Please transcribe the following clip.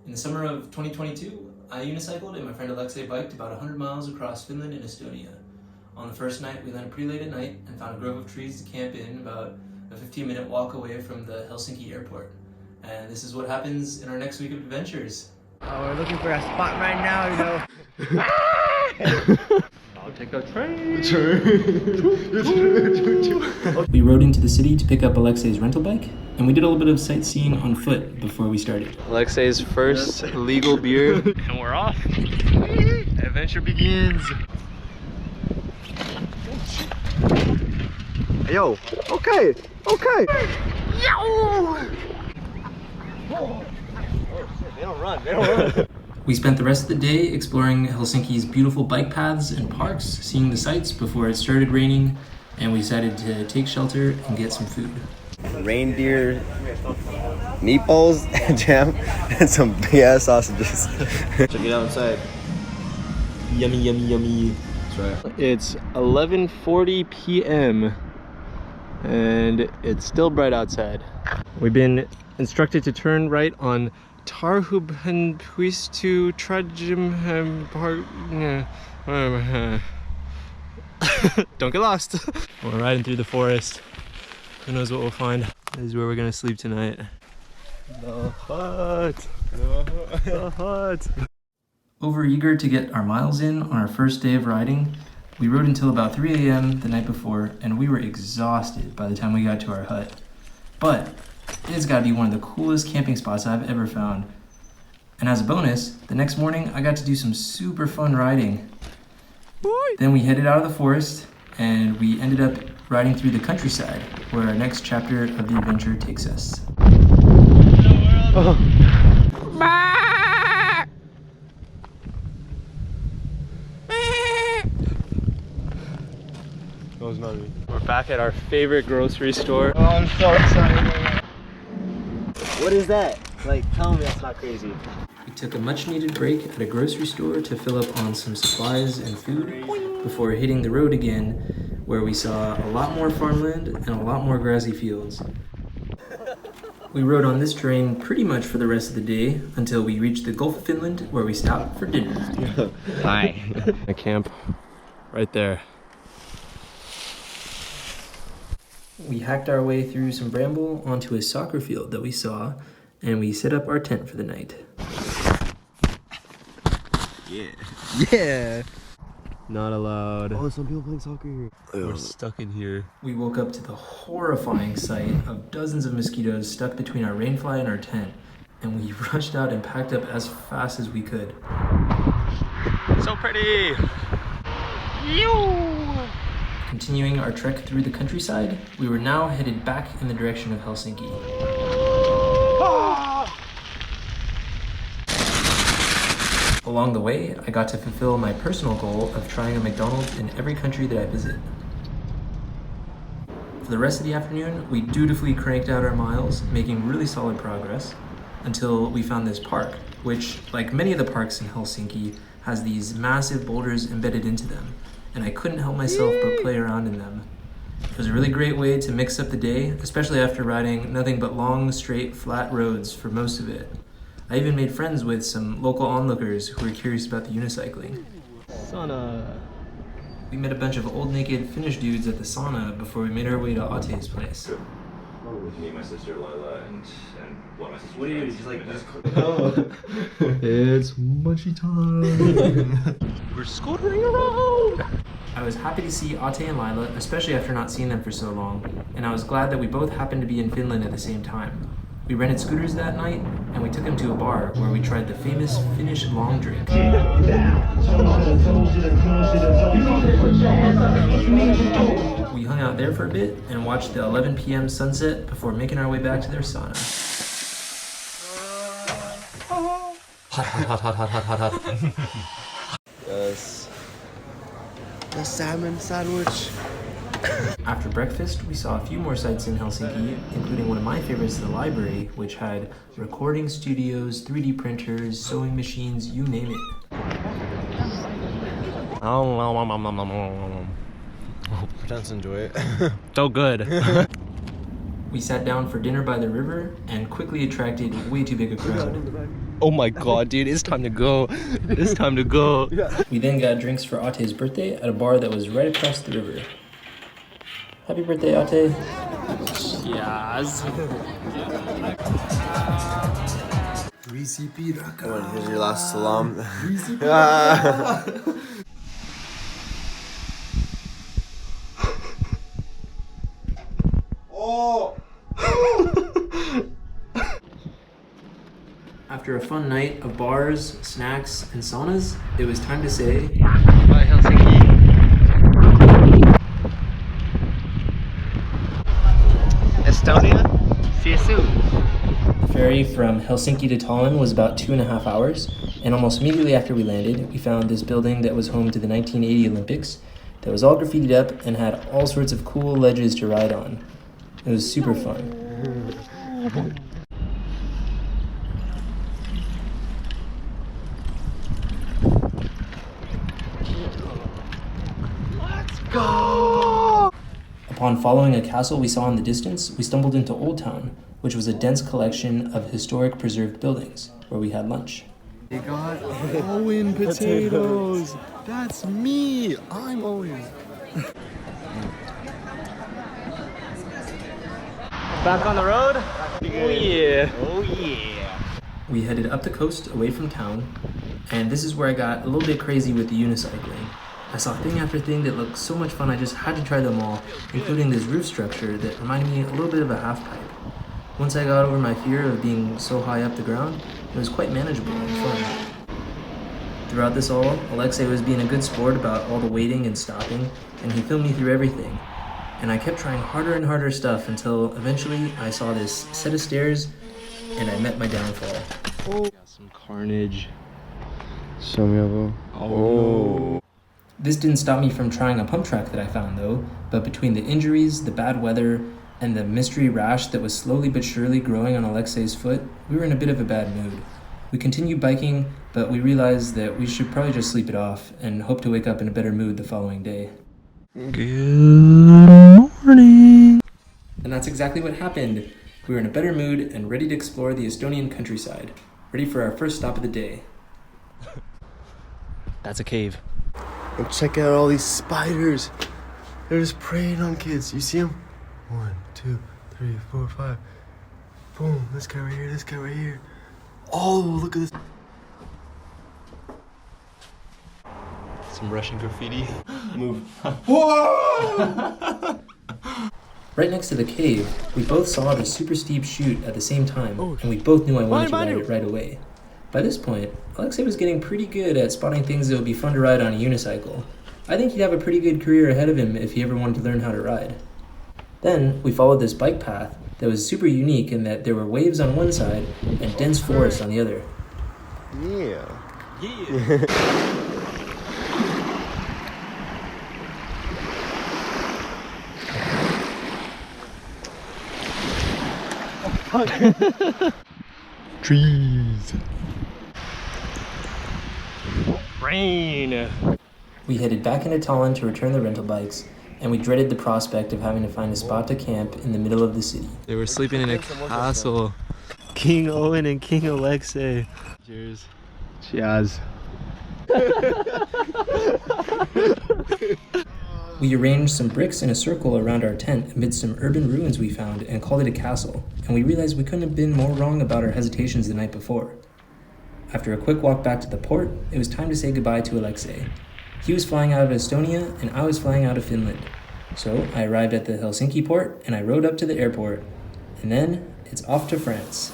In the summer of 2022, I unicycled and my friend Alexei biked about 100 miles across Finland and Estonia. On the first night, we landed pretty late at night and found a grove of trees to camp in about a 15-minute walk away from the Helsinki airport. And this is what happens in our next week of adventures. Oh, we're looking for a spot right now, you know. I'll take a train. We rode into the city to pick up Alexei's rental bike, and we did a little bit of sightseeing on foot before we started. Alexei's first legal beer, and we're off. Adventure begins. Yo, okay. Yo! They don't run. We spent the rest of the day exploring Helsinki's beautiful bike paths and parks, seeing the sights before it started raining, and we decided to take shelter and get some food. Reindeer meatballs and jam and some big ass sausages. Check it out inside. Yummy, yummy, yummy. That's right. It's 11:40 p.m. and it's still bright outside. We've been instructed to turn right on Tarhubhan Puistu Trajimham Park. Don't get lost. We're riding through the forest. Who knows what we'll find? This is where we're gonna sleep tonight. The hut. The hut. Overeager to get our miles in on our first day of riding, we rode until about 3 a.m. the night before, and we were exhausted by the time we got to our hut. But it's gotta be one of the coolest camping spots I've ever found. And as a bonus, the next morning I got to do some super fun riding. Then we headed out of the forest and we ended up riding through the countryside, where our next chapter of the adventure takes us. That was not me. We're back at our favorite grocery store. Oh, I'm so excited. What is that? Like, tell me that's not crazy. We took a much needed break at a grocery store to fill up on some supplies and food before hitting the road again, where we saw a lot more farmland and a lot more grassy fields. We rode on this terrain pretty much for the rest of the day until we reached the Gulf of Finland, where we stopped for dinner. Hi. A camp right there. We hacked our way through some bramble onto a soccer field that we saw, and we set up our tent for the night. Yeah. Not allowed. Oh, some people playing soccer here. We're stuck in here. We woke up to the horrifying sight of dozens of mosquitoes stuck between our rainfly and our tent, and we rushed out and packed up as fast as we could. So pretty! Continuing our trek through the countryside, we were now headed back in the direction of Helsinki. Along the way, I got to fulfill my personal goal of trying a McDonald's in every country that I visit. For the rest of the afternoon, we dutifully cranked out our miles, making really solid progress, until we found this park, which, like many of the parks in Helsinki, has these massive boulders embedded into them, and I couldn't help myself but play around in them. It was a really great way to mix up the day, especially after riding nothing but long, straight, flat roads for most of it. I even made friends with some local onlookers who were curious about the unicycling. Sauna. We met a bunch of old naked Finnish dudes at the sauna before we made our way to Ate's place. With me, my sister Lila, and well, my sister. What do you do? Just like It's munchie time. We're scootering around. I was happy to see Ate and Lila, especially after not seeing them for so long, and I was glad that we both happened to be in Finland at the same time. We rented scooters that night, and we took them to a bar where we tried the famous Finnish long drink. We hung out there for a bit and watched the 11 p.m. sunset before making our way back to their sauna. Hot. Yes. The salmon sandwich. After breakfast, we saw a few more sites in Helsinki, including one of my favorites, the library, which had recording studios, 3D printers, sewing machines, you name it. Pretend to enjoy it. So good. We sat down for dinner by the river and quickly attracted way too big a crowd. Oh my god, dude, it's time to go. It's time to go. We then got drinks for Ate's birthday at a bar that was right across the river. Happy birthday, Ate. Yes. Here's your last salam. After a fun night of bars, snacks, and saunas, it was time to say Bye, Helsinki. Estonia? See you soon. the ferry from Helsinki to Tallinn was about 2.5 hours, and almost immediately after we landed, we found this building that was home to the 1980 Olympics that was all graffitied up and had all sorts of cool ledges to ride on. It was super fun. Upon following a castle we saw in the distance, we stumbled into Old Town, which was a dense collection of historic preserved buildings, where we had lunch. You got Owen potatoes. That's me. I'm Owen. Back on the road? Oh yeah. Oh yeah. We headed up the coast away from town, and this is where I got a little bit crazy with the unicycling. I saw thing after thing that looked so much fun I just had to try them all, including this roof structure that reminded me a little bit of a half pipe. Once I got over my fear of being so high up the ground, it was quite manageable and fun. Throughout this all, Alexei was being a good sport about all the waiting and stopping, and he filmed me through everything. And I kept trying harder and harder stuff until eventually I saw this set of stairs and I met my downfall. Oh. Got some carnage. Show me over. Oh. This didn't stop me from trying a pump track that I found though, but between the injuries, the bad weather, and the mystery rash that was slowly but surely growing on Alexei's foot, we were in a bit of a bad mood. We continued biking, but we realized that we should probably just sleep it off and hope to wake up in a better mood the following day. Good morning. And that's exactly what happened. We were in a better mood and ready to explore the Estonian countryside, ready for our first stop of the day. That's a cave. And check out all these spiders. They're just preying on kids. You see them? 1, 2, 3, 4, 5. Boom. This guy right here. This guy right here. Oh, look at this. Some Russian graffiti. Move. Whoa! Right next to the cave, we both saw the super steep chute at the same time, and we both knew I wanted to ride it right away. By this point, Alexei was getting pretty good at spotting things that would be fun to ride on a unicycle. I think he'd have a pretty good career ahead of him if he ever wanted to learn how to ride. Then, we followed this bike path that was super unique in that there were waves on one side and dense forest on the other. Yeah. Yeah. Trees. Rain. We headed back into Tallinn to return the rental bikes, and we dreaded the prospect of having to find a spot to camp in the middle of the city. They were sleeping in a castle. King Owen and King Alexei. Cheers. Cheers. We arranged some bricks in a circle around our tent amid some urban ruins we found and called it a castle, and we realized we couldn't have been more wrong about our hesitations the night before. After a quick walk back to the port, it was time to say goodbye to Alexei. He was flying out of Estonia and I was flying out of Finland. So I arrived at the Helsinki port and I rode up to the airport, and then it's off to France.